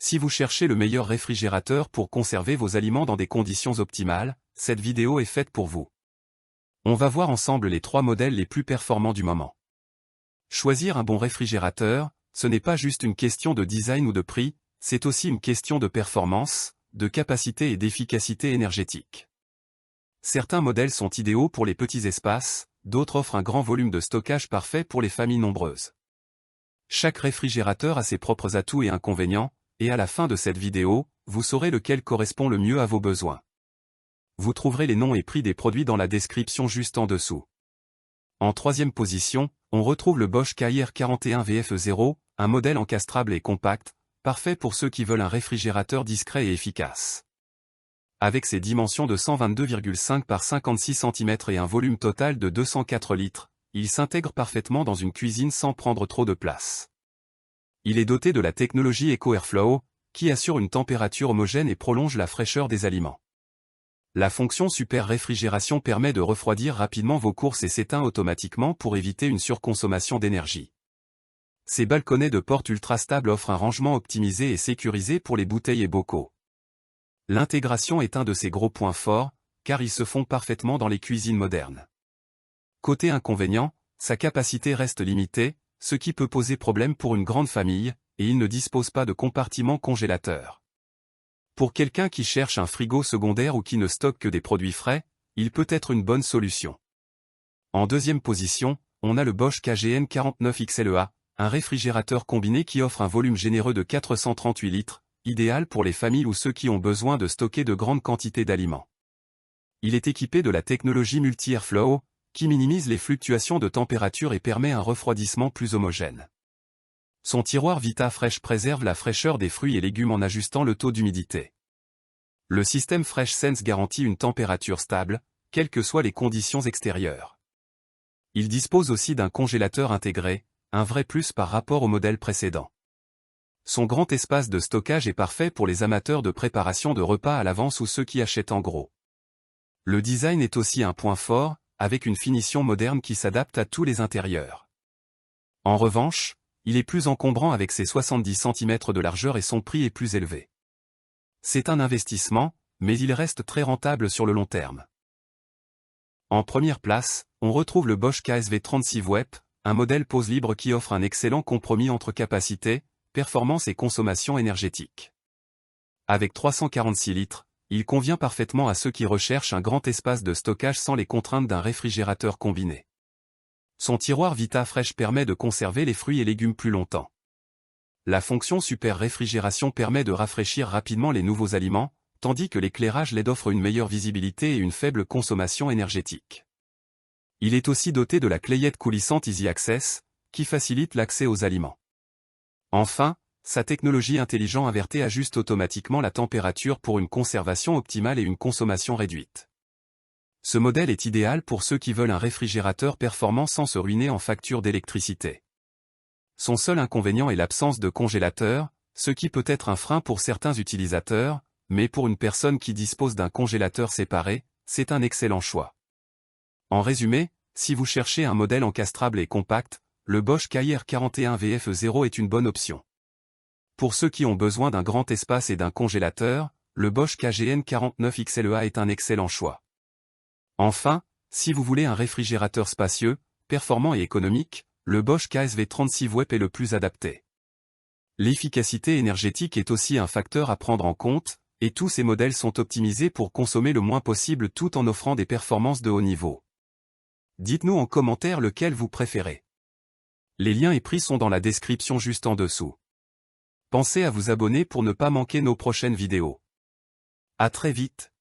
Si vous cherchez le meilleur réfrigérateur pour conserver vos aliments dans des conditions optimales, cette vidéo est faite pour vous. On va voir ensemble les 3 modèles les plus performants du moment. Choisir un bon réfrigérateur, ce n'est pas juste une question de design ou de prix, c'est aussi une question de performance, de capacité et d'efficacité énergétique. Certains modèles sont idéaux pour les petits espaces, d'autres offrent un grand volume de stockage parfait pour les familles nombreuses. Chaque réfrigérateur a ses propres atouts et inconvénients, et à la fin de cette vidéo, vous saurez lequel correspond le mieux à vos besoins. Vous trouverez les noms et prix des produits dans la description juste en dessous. En 3e position, on retrouve le Bosch KIR41 VFE0, un modèle encastrable et compact, parfait pour ceux qui veulent un réfrigérateur discret et efficace. Avec ses dimensions de 122,5 par 56 cm et un volume total de 204 litres, il s'intègre parfaitement dans une cuisine sans prendre trop de place. Il est doté de la technologie EcoAirflow, qui assure une température homogène et prolonge la fraîcheur des aliments. La fonction Super Réfrigération permet de refroidir rapidement vos courses et s'éteint automatiquement pour éviter une surconsommation d'énergie. Ces balconnets de porte ultra stables offrent un rangement optimisé et sécurisé pour les bouteilles et bocaux. L'intégration est un de ses gros points forts, car ils se font parfaitement dans les cuisines modernes. Côté inconvénient, sa capacité reste limitée, ce qui peut poser problème pour une grande famille, et il ne dispose pas de compartiment congélateur. Pour quelqu'un qui cherche un frigo secondaire ou qui ne stocke que des produits frais, il peut être une bonne solution. En 2e position, on a le Bosch KGN49XLEA, un réfrigérateur combiné qui offre un volume généreux de 438 litres, idéal pour les familles ou ceux qui ont besoin de stocker de grandes quantités d'aliments. Il est équipé de la technologie Multi-Airflow, qui minimise les fluctuations de température et permet un refroidissement plus homogène. Son tiroir VitaFresh préserve la fraîcheur des fruits et légumes en ajustant le taux d'humidité. Le système FreshSense garantit une température stable, quelles que soient les conditions extérieures. Il dispose aussi d'un congélateur intégré, un vrai plus par rapport au modèle précédent. Son grand espace de stockage est parfait pour les amateurs de préparation de repas à l'avance ou ceux qui achètent en gros. Le design est aussi un point fort, avec une finition moderne qui s'adapte à tous les intérieurs. En revanche, il est plus encombrant avec ses 70 cm de largeur et son prix est plus élevé. C'est un investissement, mais il reste très rentable sur le long terme. En première place, on retrouve le Bosch KSV36VEP, un modèle pose libre qui offre un excellent compromis entre capacité, performance et consommation énergétique. Avec 346 litres, il convient parfaitement à ceux qui recherchent un grand espace de stockage sans les contraintes d'un réfrigérateur combiné. Son tiroir VitaFresh permet de conserver les fruits et légumes plus longtemps. La fonction Super Réfrigération permet de rafraîchir rapidement les nouveaux aliments, tandis que l'éclairage LED offre une meilleure visibilité et une faible consommation énergétique. Il est aussi doté de la clayette coulissante Easy Access, qui facilite l'accès aux aliments. Enfin, sa technologie intelligente invertée ajuste automatiquement la température pour une conservation optimale et une consommation réduite. Ce modèle est idéal pour ceux qui veulent un réfrigérateur performant sans se ruiner en facture d'électricité. Son seul inconvénient est l'absence de congélateur, ce qui peut être un frein pour certains utilisateurs, mais pour une personne qui dispose d'un congélateur séparé, c'est un excellent choix. En résumé, si vous cherchez un modèle encastrable et compact, le Bosch KIR41 VFE0 est une bonne option. Pour ceux qui ont besoin d'un grand espace et d'un congélateur, le Bosch KGN49XLEA est un excellent choix. Enfin, si vous voulez un réfrigérateur spacieux, performant et économique, le Bosch KSV36VEP est le plus adapté. L'efficacité énergétique est aussi un facteur à prendre en compte, et tous ces modèles sont optimisés pour consommer le moins possible tout en offrant des performances de haut niveau. Dites-nous en commentaire lequel vous préférez. Les liens et prix sont dans la description juste en dessous. Pensez à vous abonner pour ne pas manquer nos prochaines vidéos. À très vite.